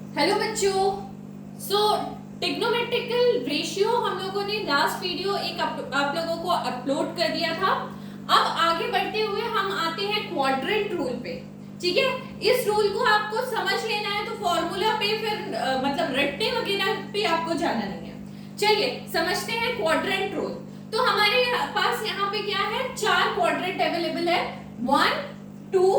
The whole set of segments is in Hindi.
हेलो बच्चों। सो टिग्नोमेट्रिकल रेशियो हम लोगों ने लास्ट वीडियो एक आप लोगों को अपलोड कर दिया था। अब आगे बढ़ते हुए हम आते हैं क्वाड्रेंट रूल पे। ठीक है, इस रूल को आपको समझ लेना है, तो फॉर्मूला पे फिर मतलब रटने वगैरह पे आपको जाना नहीं है। चलिए समझते हैं क्वाड्रेंट रूल। तो हमारे पास यहाँ पे क्या है, चार क्वाड्रेंट अवेलेबल है, 1 2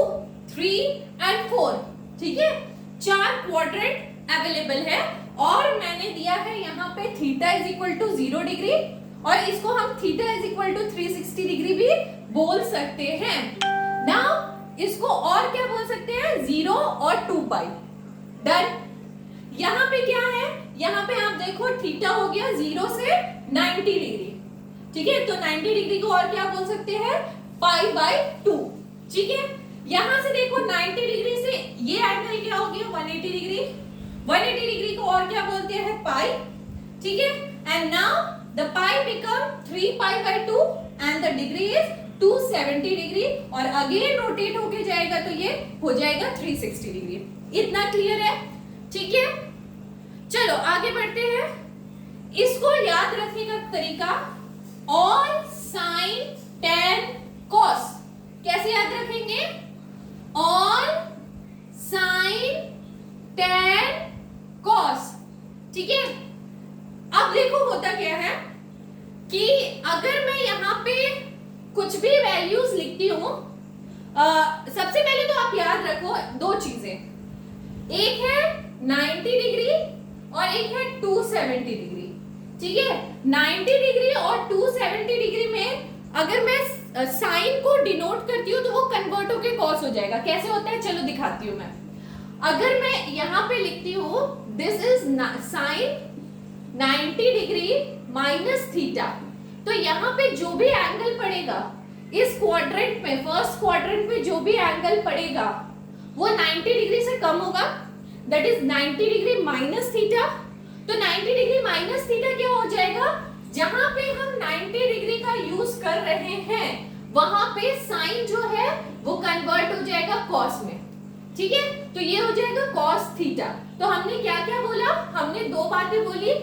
3 एंड 4। ठीक है, चार क्वाड्रेंट अवेलेबल है और मैंने दिया है यहाँ पे theta is equal to 0 degree और इसको हम theta is equal to 360 degree भी बोल सकते हैं। नाउ इसको और क्या बोल सकते हैं, 0 और 2 पाई। डन। यहाँ पे क्या है, यहाँ पे आप देखो थीटा हो गया 0 से 90 डिग्री। ठीक है, तो 90 डिग्री को और क्या बोल सकते हैं, पाई बाय 2। ठीक है, यहां से देखो 90 डिग्री से ये एंगल क्या हो गया, 180 डिग्री। 180 डिग्री को और क्या बोलते हैं, पाई। ठीक है, and now the pi become 3 pi by 2 and the degree is 270 degree और अगेन रोटेट होके जाएगा तो ये हो जाएगा 360 डिग्री। इतना क्लियर है? ठीक है, चलो आगे बढ़ते हैं। इसको याद रखने का तरीका, ऑल साइन टेन कॉस। कैसे याद रखेंगे, ऑल साइन टेन कॉस। ठीक है, अब देखो होता क्या है कि अगर मैं यहां पे कुछ भी वैल्यूज लिखती हूं, सबसे पहले तो आप याद रखो दो चीजें, एक है 90 डिग्री और एक है 270 डिग्री। ठीक है, 90 डिग्री और 270 डिग्री में अगर मैं साइन को डिनोट करती हूँ तो वो कन्वर्ट होके कॉस हो जाएगा। कैसे होता है, चलो दिखाती हूँ मैं। अगर मैं यहाँ पे लिखती हूँ this is sine 90 degree minus theta, तो यहाँ पे जो भी एंगल पड़ेगा इस क्वाड्रेंट में, फर्स्ट क्वाड्रेंट में जो भी एंगल पड़ेगा वो 90 डिग्री से कम होगा, that is 90 degree minus theta. तो 90 डिग्री माइनस थीटा क्या हो जाएगा, जहां पे हम 90 डिग्री का यूज कर रहे हैं वहां पे साइन जो है वो कन्वर्ट हो जाएगा कॉस में। ठीक है, तो ये हो जाएगा कॉस थीटा। तो हमने क्या क्या बोला, हमने दो बातें बोली,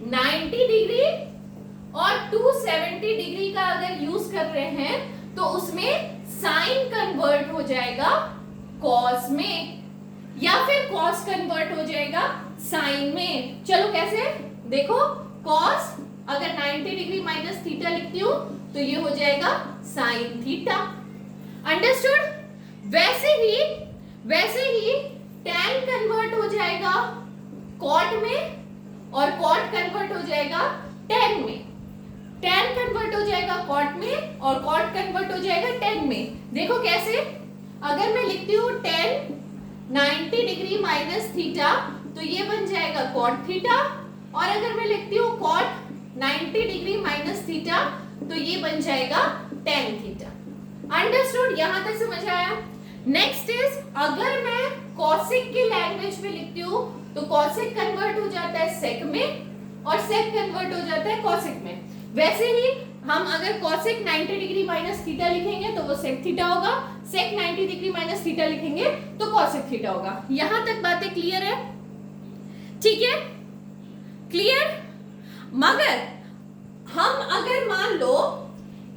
90 डिग्री और 270 डिग्री का अगर यूज कर रहे हैं तो उसमें साइन कन्वर्ट हो जाएगा कॉस में या फिर कॉस कन्वर्ट हो जाएगा साइन में। चलो कैसे देखो, कॉस अगर 90 डिग्री माइनस थीटा लिखती हूं तो ये हो जाएगा साइन थीटा। अंडरस्टूड? वैसे ही tan कन्वर्ट हो जाएगा कॉट में और कॉट कन्वर्ट हो जाएगा tan में। tan कन्वर्ट हो जाएगा कॉट में और कॉट कन्वर्ट हो जाएगा tan में। देखो कैसे, अगर मैं लिखती हूँ tan 90 डिग्री माइनस थीटा तो ये बन जाएगा कॉट थीटा, और अगर मैं लिखती हूँ कॉट 90 डिग्री माइनस थीटा तो ये बन जाएगा tan थीटा। अंडरस्टूड? यहां तक समझ आया? नेक्स्ट इज, अगर मैं कॉसेक की लैंग्वेज में लिखती हूँ तो कॉसेक कन्वर्ट हो जाता है सेक में और सेक कन्वर्ट हो जाता है कॉसेक में। वैसे ही हम अगर कॉसेक 90 डिग्री माइनस थीटा लिखेंगे तो वो सेक थीटा होगा, सेक 90 डिग्री माइनस थीटा लिखेंगे तो कॉसेक थीटा होगा। यहां तक बातें क्लियर है? ठीक है, क्लियर? मगर हम अगर मान लो,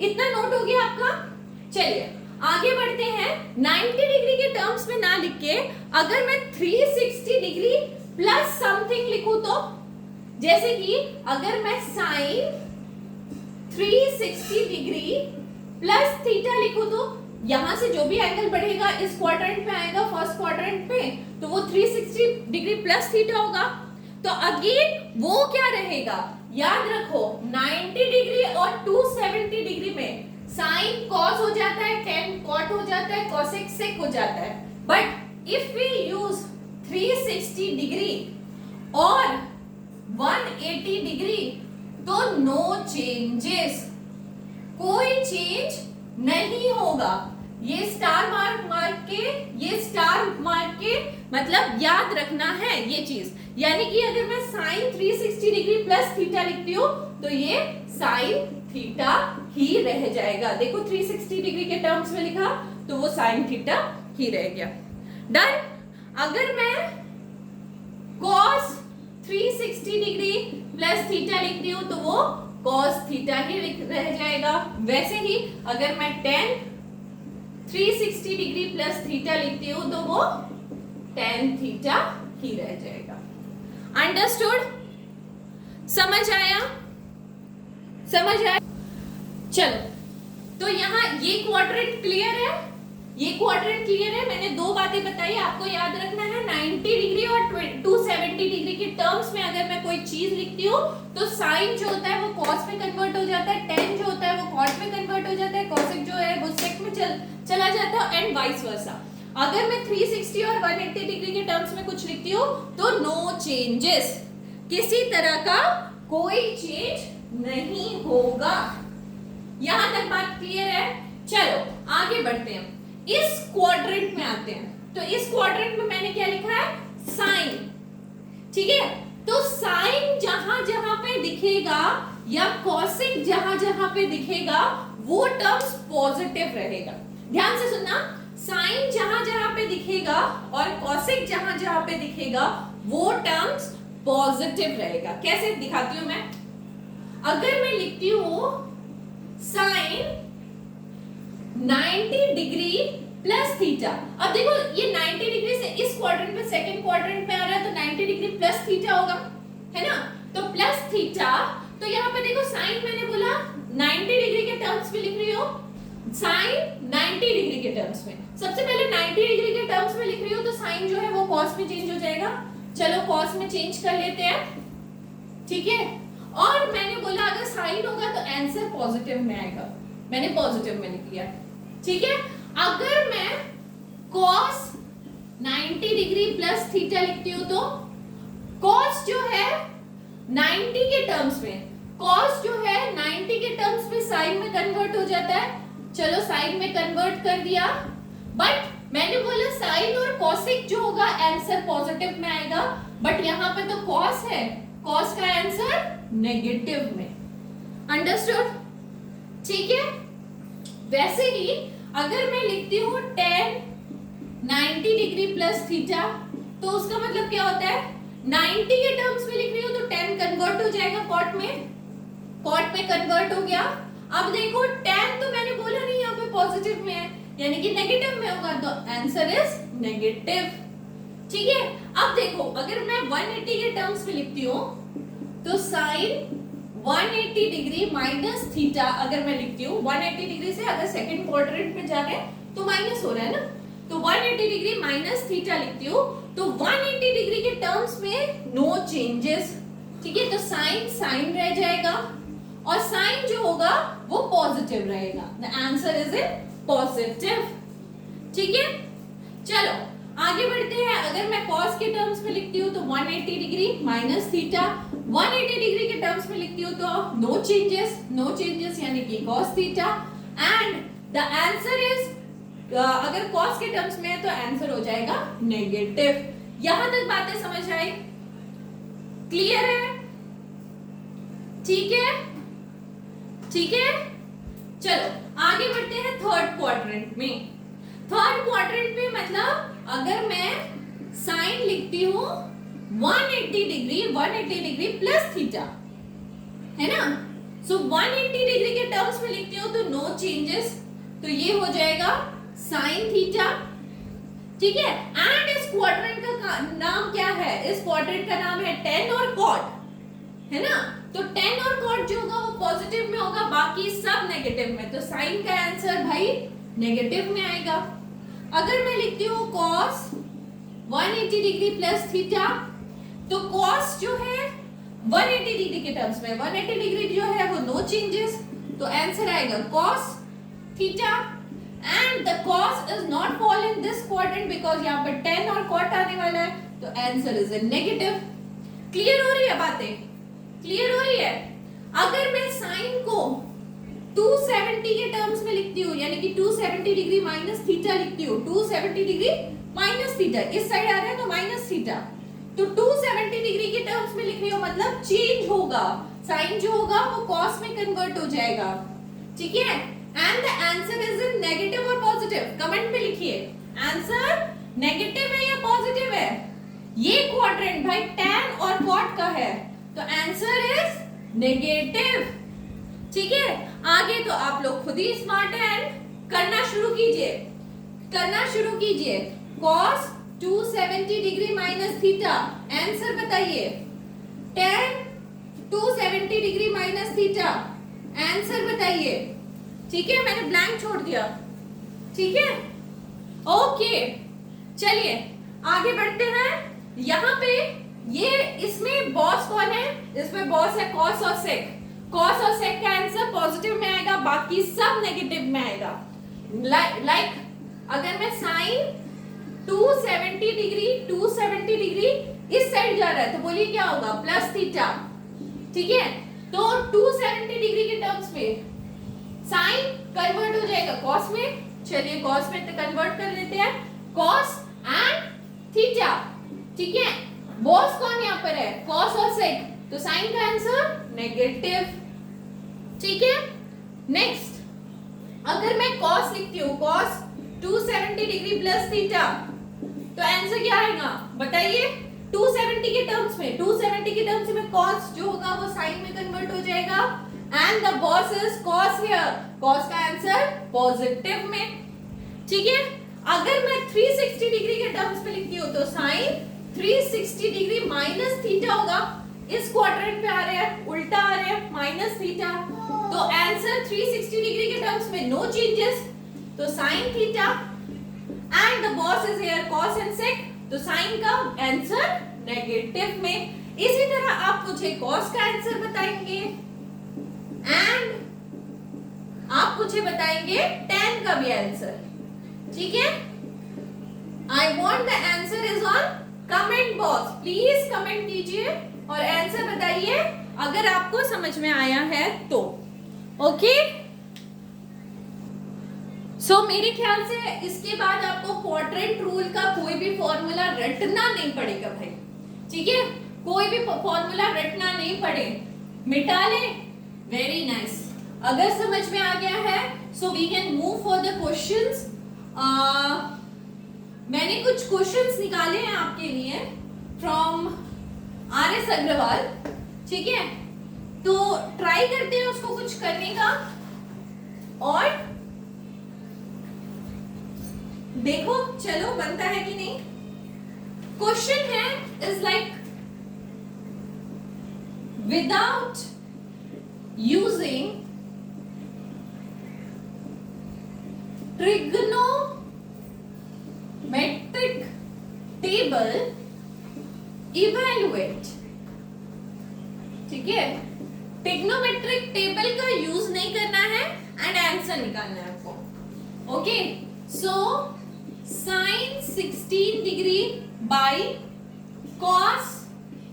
इतना नोट हो गया आपका? चलिए आगे बढ़ते हैं। 90 डिग्री के टर्म्स में ना लिख के अगर मैं 360 डिग्री प्लस समथिंग लिखूं तो, जैसे कि अगर मैं साइन 360 डिग्री प्लस थीटा लिखूं तो यहां से जो भी एंगल बढ़ेगा इस क्वाड्रेंट में आएगा, फर्स्ट क्वाड्रेंट में, तो वो 360 डिग्री प्लस थीटा होगा। तो अगेन वो क्या रहेगा, याद रखो 90 डिग्री और 270 डिग्री में साइन कॉस हो जाता है, tan कॉट हो जाता है, कॉसेक सेक हो जाता है। But if we use 360 degree और 180 डिग्री तो नो चेंजेस, कोई चेंज नहीं होगा। ये स्टार मार्क के मतलब याद रखना है ये चीज। यानी कि अगर मैं साइन 360 डिग्री प्लस थीटा लिखती हूँ तो ये साइन थीटा ही रह जाएगा। देखो 360 डिग्री के टर्म्स में लिखा तो वो साइन थीटा ही रह गया। डन। अगर मैं 360 डिग्री प्लस थीटा लिखती हूँ तो वो cos थीटा ही रह जाएगा। वैसे ही अगर मैं tan 360 डिग्री प्लस थीटा लिखती हूँ तो वो tan थीटा ही रह जाएगा। अंडरस्टूड? समझ आया? समझ आया? चलो, तो यहाँ ये क्वाड्रेंट क्लियर है, ये क्वाड्रेंट क्लियर है। मैंने दो बातें बताई, आपको याद रखना है 90 डिग्री और 270 डिग्री के टर्म्स में अगर मैं कोई चीज लिखती हूँ तो साइन जो होता है वो कॉस में कन्वर्ट हो जाता है, टेन जो होता है वो कॉट में कन्वर्ट हो जाता है, कोसेक जो है वो सेक में चला जाता है एंड वाइस वर्सा। अगर मैं 360 और 180 डिग्री के टर्म्स में कुछ लिखती हूँ तो नो चेंजेस, किसी तरह का कोई चेंज नहीं होगा। यहां तक बात क्लियर है? चलो आगे बढ़ते हैं, इस क्वाड्रेंट में आते हैं। तो इस क्वाड्रेंट में मैंने क्या लिखा है? साइन। ठीक है, तो साइन जहां जहां पे दिखेगा या कॉसेक जहां जहां पे दिखेगा वो टर्म्स पॉजिटिव रहेगा। ध्यान से सुनना, साइन जहां जहां पे दिखेगा और कॉसेक जहां जहां पे दिखेगा वो टर्म्स पॉजिटिव रहेगा। कैसे दिखाती हूं मैं? अगर मैं लिखती हूं साइन 90 डिग्री प्लस थीटा, अब देखो ये 90 डिग्री से इस क्वाड्रेंट में सेकंड क्वाड्रेंट में आ रहा है तो 90 डिग्री प्लस थीटा होगा, है ना? तो प्लस थीटा, तो यहाँ पे देखो साइन मैंने बोला 90 डिग्री के टर्म्स में लिख रही हो, साइन 90 डिग्री के टर्म्स में। सबसे पहले 90 डिग्री के टर्म्स में लिख रही हो तो साइन जो है वो कॉस में चेंज हो जाएगा। चलो कॉस में चेंज कर लेते हैं, ठीक है? और मैंने बोला अगर साइन होगा तो आंसर पॉजिटिव में आएगा, मैंने पॉजिटिव में लिख लिया, ठीक है? अगर मैं cos 90 डिग्री प्लस थीटा लिखती हूं तो cos जो है 90 के टर्म्स में, cos जो है 90 के टर्म्स में साइन में कन्वर्ट हो जाता है। चलो साइन में कन्वर्ट कर दिया, बट मैंने बोला साइन और कॉसेक जो होगा आंसर पॉजिटिव में आएगा, बट यहां पे तो cos है, cos का आंसर नेगेटिव में। अंडरस्टूड? ठीक है? वैसे ही अगर मैं लिखती हूँ tan 90 डिग्री प्लस थीटा तो उसका मतलब क्या होता है? 90 के टर्म्स में लिख रही हूँ तो tan कन्वर्ट हो जाएगा कॉट में, कॉट में कन्वर्ट हो गया। अब देखो tan तो मैंने बोला नहीं यहाँ पे पॉजिटिव में है, यानी कि नेगेटिव में होगा, तो आंसर इज नेगेटिव। ठीक है, अब देखो अगर मैं 180 के टर्म्स में लिखती हूँ तो साइन 180 डिग्री माइनस थीटा अगर मैं लिखती हूँ, 180 डिग्री से अगर सेकंड क्वाड्रेंट में जा रहे हैं तो माइनस हो रहा है ना, तो 180 डिग्री माइनस थीटा लिखती हूँ तो 180 डिग्री के टर्म्स में नो चेंजेस। ठीक है, तो साइन साइन रह जाएगा और साइन जो होगा वो पॉजिटिव रहेगा। The answer is in positive. ठीक है, चलो आगे बढ़ते हैं। अगर मैं cos के टर्म्स में लिखती हूँ तो 180 डिग्री माइनस थीटा, 180 डिग्री के टर्म्स में लिखती हूँ तो नो चेंजेस, नो चेंजेस यानी कि cos theta, and the answer is अगर cos के टर्म्स में है तो आंसर हो जाएगा नेगेटिव। यहां तक बातें समझ आई? क्लियर है? ठीक है, ठीक है। चलो आगे बढ़ते हैं थर्ड क्वाड्रेंट में। थर्ड क्वाड्रेंट में मतलब अगर मैं साइन लिखती हूं 180 डिग्री प्लस थीटा, है ना? सो 180 डिग्री के टर्म्स में लिखती हूं तो नो चेंजेस, तो ये हो जाएगा साइन थीटा। ठीक है, एंड इस क्वाड्रेंट का नाम क्या है? इस क्वाड्रेंट का नाम है tan और cot, है ना? तो tan और cot जो होगा वो पॉजिटिव में होगा, बाकी सब नेगेटिव में, तो साइन का आंसर भाई नेगेटिव में आएगा। अगर मैं लिखती हूँ cos 180 डिग्री प्लस थीटा तो cos जो है 180 डिग्री के टर्म्स में, 180 डिग्री जो है वो नो चेंजेस, तो आंसर आएगा cos theta, and the cos is not fall in this quadrant because यहाँ पर tan और cot आने वाला है, तो answer is in negative. Clear हो रही है बातें? क्लियर हो रही है? अगर मैं साइन को 270 के टर्म्स में लिखती हूँ, यानी कि 270 डिग्री माइनस थीटा लिखती हूँ, 270 डिग्री माइनस थीटा, इस साइड आ रहा है तो माइनस थीटा, तो 270 डिग्री के टर्म्स में लिख रही हूँ मतलब चेंज होगा, साइन जो होगा वो कॉस में कन्वर्ट हो जाएगा। ठीक है, and the answer is in negative और पॉजिटिव। कमेंट में लिखिए आंसर नेगेटिव है या पॉजिटिव है। ये क्वाड्रेंट भाई tan और cot आपका है, तो आंसर इज नेगेटिव। ठीक है, आगे तो आप लोग खुद ही स्मार्ट हैं, करना शुरू कीजिए, करना शुरू कीजिए। cos 270 degree minus theta, answer बताइए। tan 270 degree minus theta, answer बताइए। ठीक है, मैंने ब्लैंक छोड़ दिया। ठीक है, ओके, चलिए आगे बढ़ते हैं। यहाँ पे ये इसमें बॉस कौन है, इसमें बॉस है cos और sec। cos और sec का आंसर पॉजिटिव में आएगा, बाकी सब नेगेटिव में आएगा। लाइक अगर मैं sin 270 डिग्री इस साइड जा रहा है तो बोलिए क्या होगा, प्लस थीटा। ठीक है, तो 270 डिग्री के टर्म्स में साइन कन्वर्ट हो जाएगा कॉस में। चलिए कॉस में तो कन्वर्ट कर लेते हैं, कॉस एंड थीटा। ठीक है, बॉस कौन यहाँ पर है, कॉस और सेक, तो साइन का आंसर नेगेटिव। ठीक है, नेक्स्ट अगर मैं कॉस लिखती हूँ, कॉस 270 डिग्री प्लस थीटा, तो आंसर क्या आएगा बताइए। 270 के टर्म्स में, 270 के टर्म्स में cos जो होगा वो sin में कन्वर्ट हो जाएगा, and the boss is cos here, cos का आंसर पॉजिटिव में। ठीक है, अगर मैं 360 डिग्री के टर्म्स में लिखती हूँ तो sin 360 डिग्री माइनस थीटा होगा। इस क्वाड्रेंट पे आ रहे हैं, उल्टा आ रहे हैं, माइनस थीटा, तो आंसर 360 डिग्री के टर्म्स में नो चेंजेस, तो sin theta, and the boss is here cos and sec, तो साइन का आंसर नेगेटिव में। इसी तरह आप मुझे cos का आंसर बताएंगे एंड आप मुझे बताएंगे tan का भी आंसर। ठीक है, I want the answer is on comment box, please comment कीजिए और आंसर बताइए अगर आपको समझ में आया है तो। ओके, सो मेरे ख्याल से इसके बाद आपको क्वाड्रेंट रूल का कोई भी फॉर्मूला रटना नहीं पड़ेगा भाई। ठीक है, कोई भी फॉर्मूला रटना नहीं पड़े, मिटा ले। वेरी नाइस, अगर समझ में आ गया है so we can move for the questions. मैंने कुछ क्वेश्चंस निकाले हैं आपके लिए फ्रॉम आर.एस. अग्रवाल। ठीक है, तो ट्राई करते हैं उसको कुछ करने का और देखो चलो बनता है कि नहीं। क्वेश्चन है is like without using trigonometric table evaluate. ठीक है, ट्रिग्नोमेट्रिक टेबल का यूज नहीं करना है एंड आंसर निकालना है आपको। Okay, so sin 16 degree by cos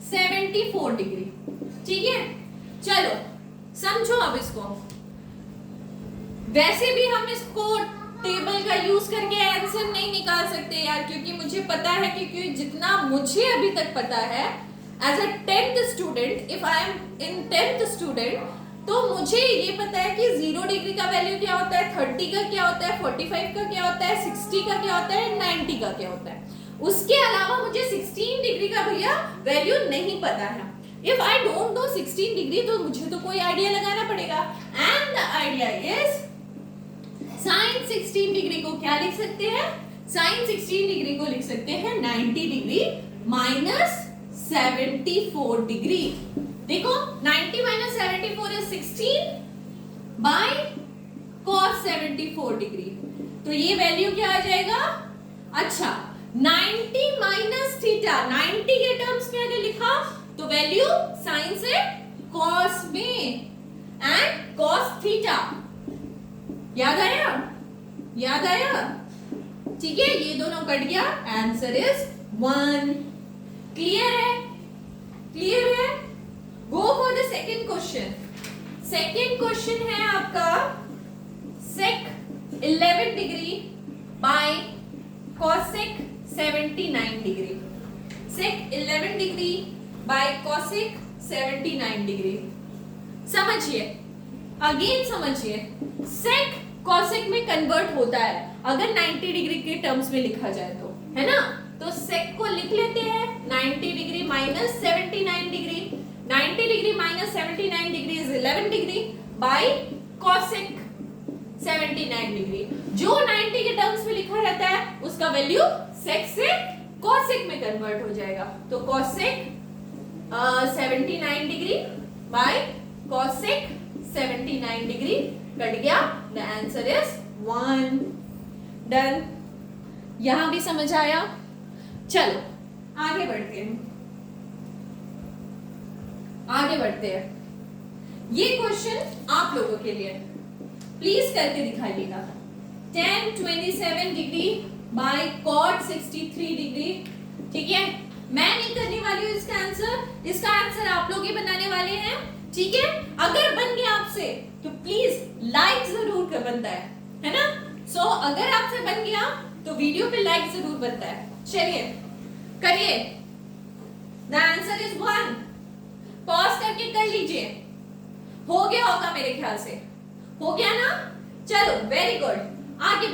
74 degree. ठीक है, चलो समझो अब इसको। वैसे भी हम इसको टेबल का यूज करके आंसर नहीं निकाल सकते यार, क्योंकि मुझे पता है क्योंकि जितना मुझे अभी तक पता है as a 10th student, if I am in 10th student, तो मुझे ये पता है कि 0 डिग्री का वैल्यू क्या होता है, 30 का क्या होता है, 45 का क्या होता है, 60 का क्या होता है, 90 का क्या होता है। उसके अलावा मुझे 16 डिग्री का भैया वैल्यू नहीं पता है। If I don't know 16 degree तो मुझे तो कोई आइडिया लगाना पड़ेगा, and the idea is sin 16 degree को क्या लिख सकते हैं, sin 16 डिग्री को लिख सकते हैं 90 डिग्री माइनस 74 डिग्री। देखो 90 minus 74 is 16 by cos 74 degree, तो ये वैल्यू क्या आ जाएगा। अच्छा, 90 माइनस थीटा, 90 के टर्म्स में अगर लिखा तो वैल्यू साइन से cos में एंड cos थीटा। याद आया, याद आया। ठीक है, ये दोनों कट गया, आंसर इज 1। क्लियर है, क्लियर है। Go for the second question. Second question है आपका sec 11 degree by cosec 79 degree. sec 11 degree by cosec 79 degree. समझिए, अगेन समझिए, sec cosec में कन्वर्ट होता है अगर 90 डिग्री के टर्म्स में लिखा जाए तो, है ना। तो sec को लिख लेते हैं 90 degree minus 79 degree. 90 degree minus 79 degree is 11 degree by cosec 79 degree. जो 90 के टर्म्स में लिखा रहता है उसका वैल्यू सेक से कॉसेक में कन्वर्ट हो जाएगा. तो cosec 79 degree by cosec 79 degree cut गया. The answer is 1. डन. यहां भी समझ आया. चलो आगे बढ़ते हैं. ये क्वेश्चन आप लोगों के लिए प्लीज करके दिखाइएगा. tan 27 degree by cot 63 degree. ठीक है, मैं नहीं करने वाली हूँ इसका आंसर आप लोग ही बनाने वाले हैं. ठीक है, अगर बन गया आपसे तो प्लीज लाइक जरूर कर बनता है ना. सो अगर आपसे बन गया तो वीडियो पे लाइक जरूर बनता है. चलिए करिए. The answer is 1. पॉज करके कर लीजिए. हो गया होगा मेरे ख्याल से. हो गया ना. चलो वेरी गुड. आगे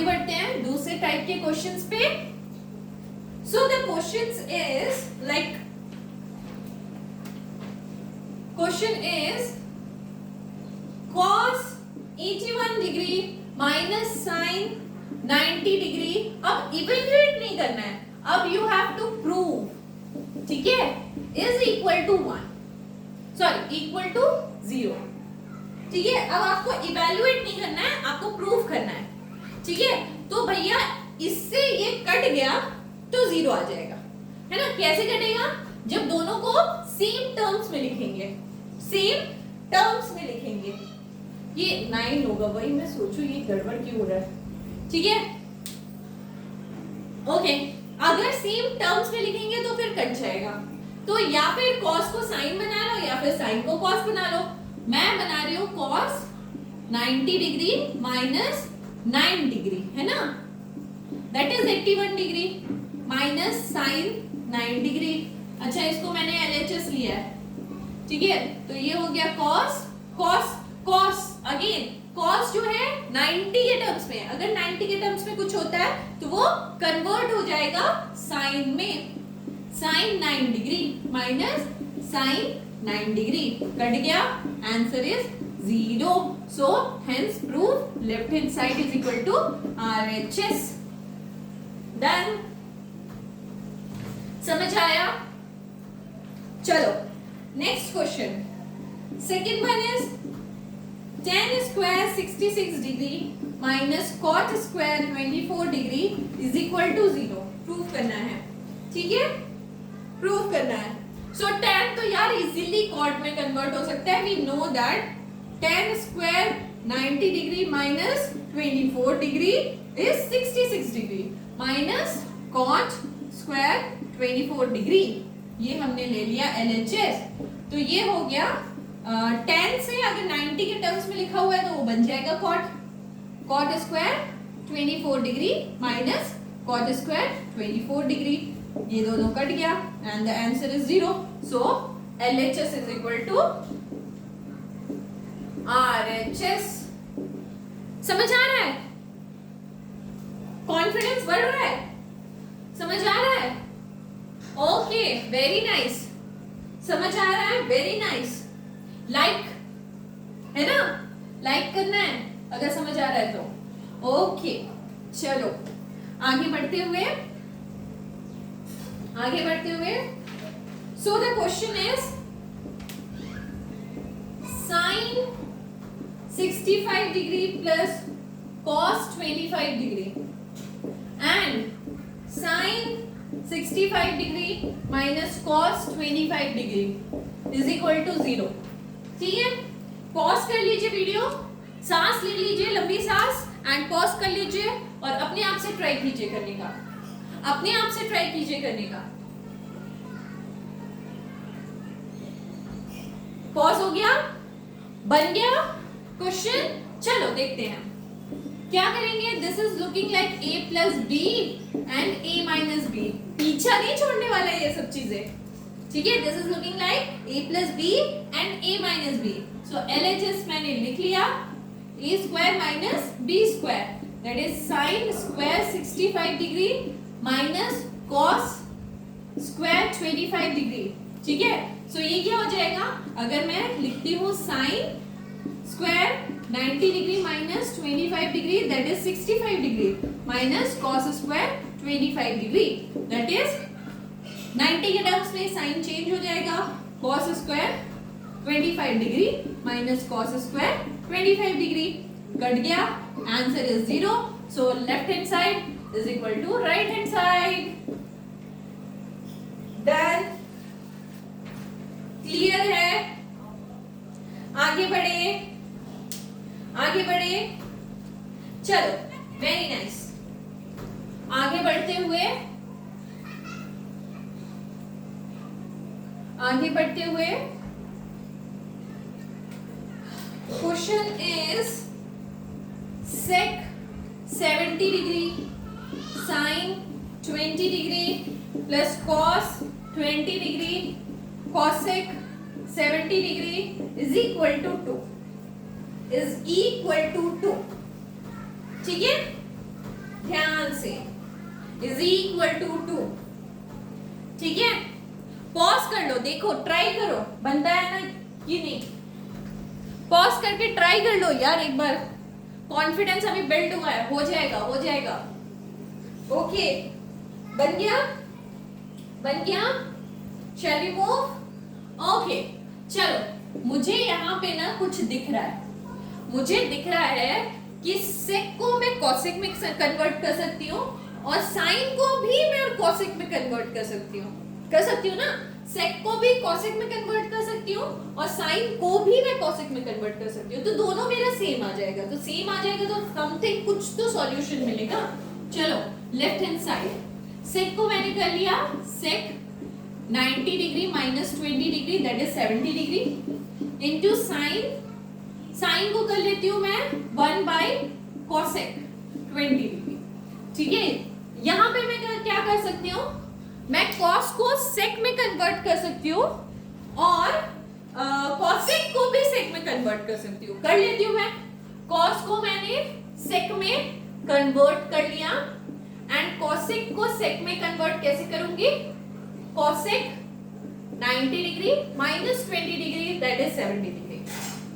बढ़ते हैं दूसरे टाइप के क्वेश्चंस पे. So the questions is like question is cos 81 degree minus sin 90 degree. अब इवेल्युएट नहीं करना है, अब यू हैव टू प्रूव. ठीक है, is equal to 1 sorry equal to 0. ठीक है, अब आपको इवैल्यूएट नहीं करना है, आपको प्रूफ करना है. ठीक है, तो भैया इससे ये कट गया तो 0 आ जाएगा, है ना. कैसे कटेगा? जब दोनों को सेम टर्म्स में लिखेंगे. ये 9 होगा. वही मैं सोचूं ये गड़बड़ क्यों हो रहा है. ठीक है, ओके. अगर सेम टर्म्स में लिखेंगे तो फिर कट जाएगा. तो या फिर cos को sin बना लो या फिर sin को cos बना लो. मैं बना रही हूँ cos 90 डिग्री माइनस 9 डिग्री, है ना. That is 81 degree minus sin 9 degree. अच्छा, इसको मैंने LHS लिया है. ठीक है, तो ये हो गया cos अगेन. cos जो है 90 के टर्म्स में, अगर 90 के टर्म्स में कुछ होता है तो वो कन्वर्ट हो जाएगा sin में. sin 9 degree minus sin 9 degree cut गया. Answer is 0. So hence prove left hand side is equal to RHS. Done. समझ आया. चलो next question. Second one is tan square 66 degree minus cot square 24 degree is equal to 0. Prove करना है. ठीक है, प्रूव करना है. सो tan तो यार इजीली cot में कन्वर्ट हो सकता है. We know that tan square 90 degree minus 24 degree is 66 degree minus cot square 24 degree. ये हमने ले लिया LHS. तो ये हो गया tan से अगर 90 के टर्म्स में लिखा हुआ है तो वो बन जाएगा cot square 24 degree minus cot square 24 degree. ये दोनों कट गया and the answer is 0. So LHS is equal to RHS. समझ आ रहा है? कॉन्फिडेंस बढ़ रहा है? समझ आ रहा है? Okay, very nice. समझ आ रहा है? Very nice. लाइक है ना, लाइक करना है अगर समझ आ रहा है तो. ओके, चलो आगे बढ़ते हुए so the question is sin 65 degree plus cos 25 degree and sin 65 degree minus cos 25 degree is equal to 0. ठीक है, पॉज कर लीजिए वीडियो, सांस ले लीजिए, लंबी सांस, एंड पॉज कर लीजिए और अपने आप से ट्राई कीजिए करने का. पॉज हो गया, बन गया क्वेश्चन. चलो देखते हैं क्या करेंगे. This is looking like a plus B and a minus B. पीछा नहीं छोड़ने वाला ये सब चीजें. ठीक है, this is looking like a plus B and a minus B. So LHS मैंने लिख लिया. a square minus b square that is sin square 65 degree minus cos square 25 degree. ठीक है, सो ये क्या हो जाएगा, अगर मैं लिखती हूँ sine square 90 degree minus 25 degree that is 65 degree minus cos square 25 degree that is 90 के टर्म्स में साइन चेंज हो जाएगा, cos square 25 degree minus cos square 25 degree cut गया, answer is 0। So left hand side is equal to right hand side. Done, clear है? आगे बढ़े, आगे बढ़े, चलो वेरी नाइस। आगे बढ़ते हुए, आगे बढ़ते हुए question is sec 70 degree sin 20 degree plus cos 20 degree cosec 70 degree is equal to 2, is equal to 2। ठीक है, ध्यान से, इज इक्वल टू 2। ठीक है, पॉज कर लो, देखो ट्राई करो, बनता है ना कि नहीं, पॉज करके ट्राई कर लो यार एक बार, कॉन्फिडेंस अभी बिल्ड हुआ है, हो जाएगा हो जाएगा। ओके, बन गया, बन गया, शैल वी मूव? ओके, चलो मुझे यहाँ पे ना कुछ दिख रहा है, मुझे दिख रहा है कि सेक को मैं कॉसेक में कन्वर्ट कर सकती हूँ और साइन को भी मैं कॉसेक में कन्वर्ट कर सकती हूँ, कर सकती हूँ ना, सेक को भी कॉसेक में कन्वर्ट कर सकती हूँ और साइन को भी मैं कॉसेक में कन्वर्ट कर सकती हूँ, तो दोनों मेरा सेम आ जाएगा, तो सेम आ जाएगा तो समथिंग कुछ तो सॉल्यूशन मिलेगा। चलो लेफ्ट हैंड साइड, सेक को मैंने कर लिया, sec 90 degree minus 20 degree that is 70 degree into sine, sine को कर लेती हूँ मैं 1 बाय कॉसेक 20 डिग्री। ठीक है, यहाँ पे मैं क्या कर सकती हूँ, मैं कॉस को सेक में कन्वर्ट कर सकती हूँ और कॉसेक को भी सेक में कन्वर्ट कर सकती हूँ, कर लेती हूँ मैं, कॉस को मैंने सेक में कन्वर्ट कर लिया एंड कॉसेक को सेक में कन्वर्ट कैसे करूंगी, cosec 90 degree minus 20 degree that is 70 degree.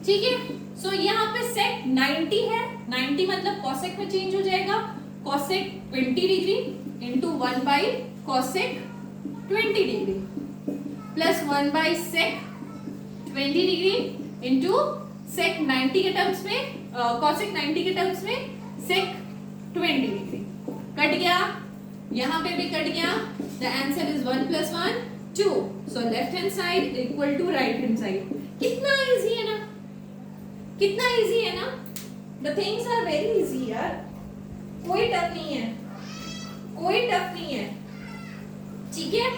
ठीक है, सो यहाँ पे सेक 90 है, 90 मतलब कॉसेक में चेंज हो जाएगा, cosec 20 degree into 1 by cosec 20 degree plus 1 by sec 20 degree into sec 90 के टर्म्स में, कॉसेक 90 के टर्म्स में सेक 20 डिग्री कट गया, यहाँ पे भी कट गया, the answer is 1 plus 1 2, so left hand side equal to right hand side. कितना इजी है ना, कितना इजी है ना, the things are very easy यार, कोई टफ नहीं है, कोई टफ नहीं है। ठीक है,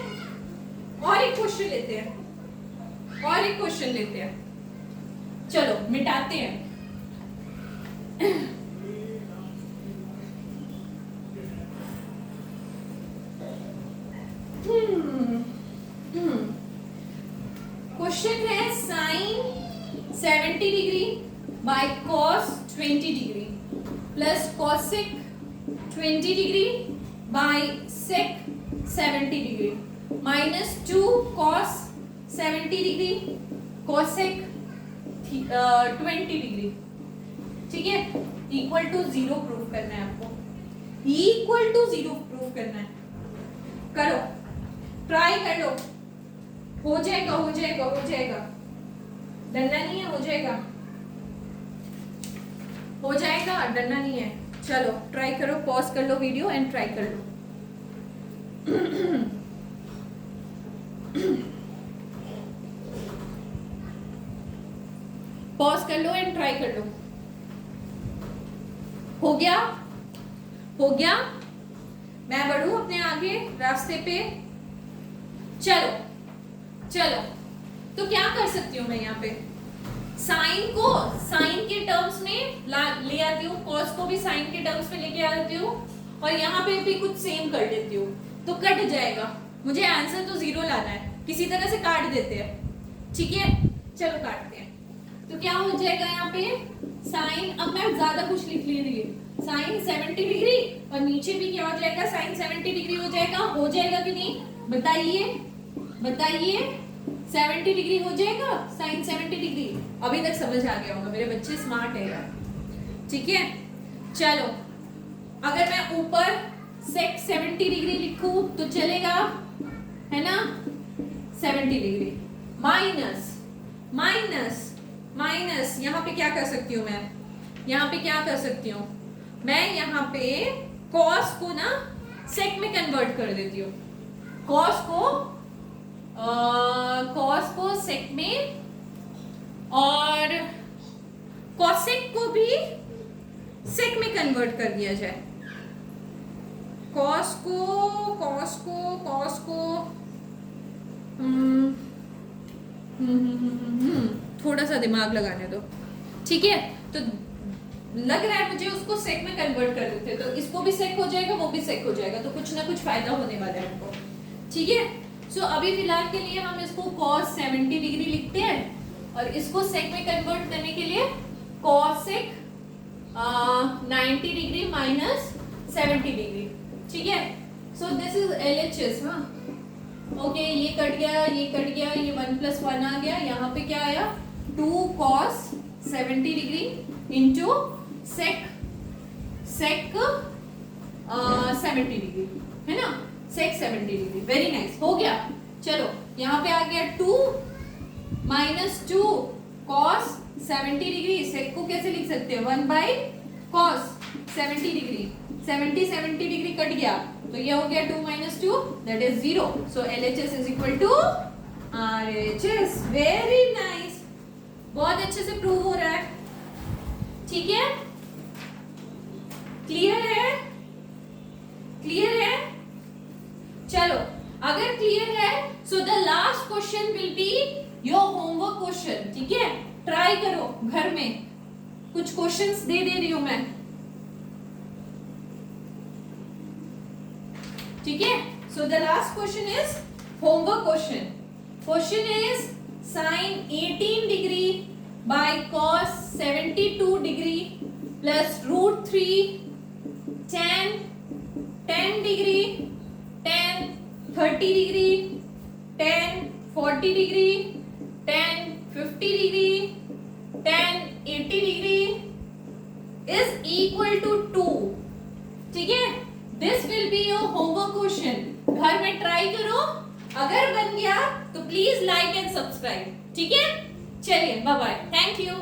और एक क्वेश्चन लेते हैं, और एक क्वेश्चन लेते हैं, चलो मिटाते हैं। क्वेश्चन है sine 70 degree by cos 20 degree plus cosec 20 degree by sec 70 degree minus 2 cos 70 degree cosec 20 degree. ठीक है, इक्वल टू 0 प्रूफ करना है आपको, इक्वल टू 0 प्रूफ करना है, करो, ट्राई कर लो, हो जाएगा हो जाएगा हो जाएगा, डरना नहीं है, हो जाएगा हो जाएगा, डरना नहीं है। चलो ट्राई करो, पॉज कर लो वीडियो एंड ट्राई कर लो। पॉज कर लो एंड ट्राई कर लो। हो गया, हो गया, मैं बढ़ूं अपने आगे रास्ते पे। चलो चलो, तो क्या कर सकती हूँ मैं यहाँ पे, साइन को साइन के टर्म्स में ले आती हूँ, कॉस को भी साइन के टर्म्स में लेके आती हूँ और यहाँ पे भी कुछ सेम कर देती हूँ, तो कट जाएगा, मुझे आंसर तो 0 लाना है, किसी तरह से काट देते हैं। ठीक है, चलो काटते हैं, तो क्या हो जाएगा यहाँ पे साइन, अब मैं ज्यादा कुछ लिख ले रही है, साइन 70 डिग्री, और नीचे भी क्या हो जाएगा, साइन 70 डिग्री हो जाएगा कि नहीं, बताइए बताइए, 70 डिग्री हो जाएगा, साइन 70 डिग्री। अभी तक समझ आ गया होगा, मेरे बच्चे स्मार्ट है यार, ठीक है। चलो, अगर मैं ऊपर सेक 70 डिग्री लिखूं तो चलेगा, है ना, 70 डिग्री माइनस माइनस माइनस, यहाँ पे क्या कर सकती हूँ मैं, यहाँ पे क्या कर सकती हूँ मैं, यहाँ पे कॉस को ना सेक में कन्वर्ट कर देती हूँ, कॉस को सेक में, और कॉसेक को भी सेक में कन्वर्ट कर दिया जाए, कॉस को थोड़ा सा दिमाग लगाने दो, ठीक है। तो लग रहा है मुझे उसको सेक में कन्वर्ट कर देते, तो इसको भी सेक हो जाएगा, वो भी सेक हो जाएगा, तो कुछ ना कुछ फायदा होने वाला है हमको, ठीक है। सो अभी फिलहाल के लिए हम इसको cos 70 डिग्री लिखते हैं, और इसको सेक में कन्वर्ट करने के लिए cosec 90 डिग्री माइनस 70 डिग्री, ठीक है। सो दिस इज LHS, हाँ ओके, ये कट गया, ये 1+1 आ गया, यहाँ पे क्या आया, 2 cos 70 degree into sec 70 degree, है ना, sec 70 डिग्री, वेरी नाइस, हो गया। चलो यहाँ पे आ गया 2 माइनस 2 cos 70 डिग्री, sec को कैसे लिख सकते हैं, 1/cos 70 डिग्री, 70 डिग्री कट गया, तो ये हो गया 2 minus 2, that is 0, so LHS is equal to RHS, very nice, बहुत अच्छे से प्रूव हो रहा है, ठीक है, क्लियर है, क्लियर है। चलो, अगर क्लियर है, so the last question will be your homework question, ठीक है, ट्राई करो घर में, कुछ क्वेश्चंस दे रही हूं मैं, ठीक है। So the last question is homework question, question is sine 18 degree by cos 72 degree plus √3 10 degree, 30 degree, 40 degree, 50 degree, 80 degree is equal to 2, ठीक है। This will be your homework question, घर में ट्राई करो, अगर बन गया तो प्लीज लाइक एंड सब्सक्राइब, ठीक है। चलिए, बाय बाय, थैंक यू।